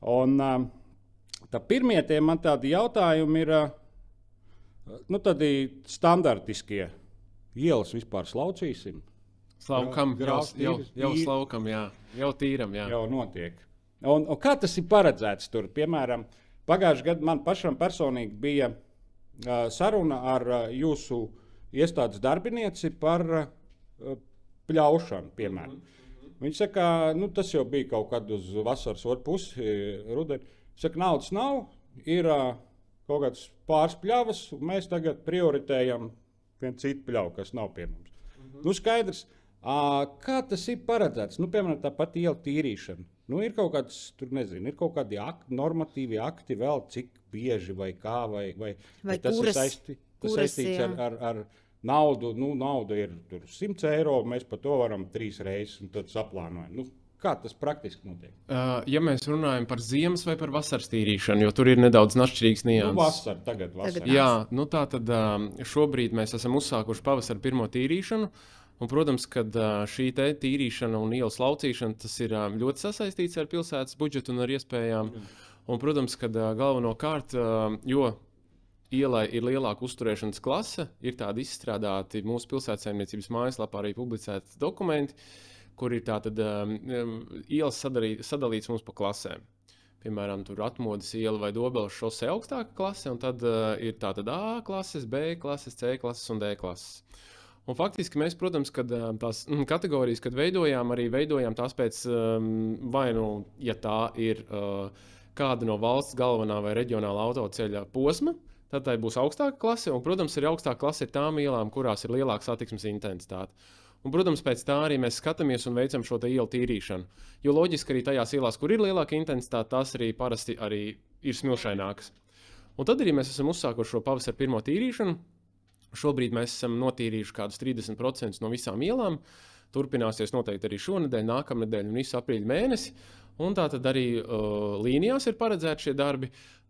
Un tā pirmie tie man tādi jautājumi ir, tādi standartiskie. Ielas vispār slaucīsim. Slaukam, Grāvs jau slaukam, jā. Jau tīram, jā. Jau notiek. Un kā tas ir paredzēts tur? Piemēram, pagājušajā gadā man pašam personīgi bija saruna ar jūsu iestādes darbinieci par pļaušanu, piemēram. Viņi saka, tas jau bija kaut kad uz vasaras otru pusi, rudeni. Saka, naudas nav, ir kaut kāds pāris pļavas, un mēs tagad prioritējam vienu citu pļavu, kas nav pie mums. Skaidrs, kā tas ir paredzēts? Piemēram, tā pati iela tīrīšana. Ir kaut kāds, tur nezinu, ir kaut kādi normatīvi akti vēl, cik bieži vai kā, vai tas ir saistīts ar naudu. Nauda ir 100 eiro, mēs par to varam 3 reizes un tad saplānojam. Kā tas praktiski notiek? Ja mēs runājam par ziemas vai par vasaras tīrīšanu, jo tur ir nedaudz atšķirīgs nianses. Tagad vasara. Jā, tā tad šobrīd mēs esam uzsākuši pavasara pirmo tīrīšanu. Un, protams, kad šī tīrīšana un ielas laucīšana, tas ir ļoti sasaistīts ar pilsētas budžetu un ar iespējām. Un, protams, kad galvenokārt, jo ielai ir lielāka uzturēšanas klase, ir tādi izstrādāti mūsu pilsētsaimniecības mājaslapā arī publicēti dokumenti, kur ir tātad ielas sadalīts mums pa klasēm. Piemēram, tur Atmodas iela vai Dobeles šose augstāka klase, un tad ir tātad A klases, B klases, C klases un D klases. Un faktiski mēs, protams, kad tās kategorijas, kad veidojām tās pēc, vai ja tā ir kāda no valsts galvenā vai reģionāla autoceļa posma, tad tā būs augstāka klase, un, protams, arī augstāka klase ir tām ielām, kurās ir lielāka satiksmes intensitāte. Un, protams, pēc tā arī mēs skatāmies un veicam šo ielu tīrīšanu. Jo loģiski arī tajās ielās, kur ir lielāka intensitāte, tās arī parasti arī ir smilšainākas. Un tad arī mēs esam uzsākuši šo pavasara pirmo tīrīšanu. Šobrīd mēs esam notīrījuši kādus 30% no visām ielām. Turpināsies noteikti arī šonedēļ, nākamnedēļ un visu aprīļa mēnesi. Un tā tad arī līnijās ir paredzēti šie darbi.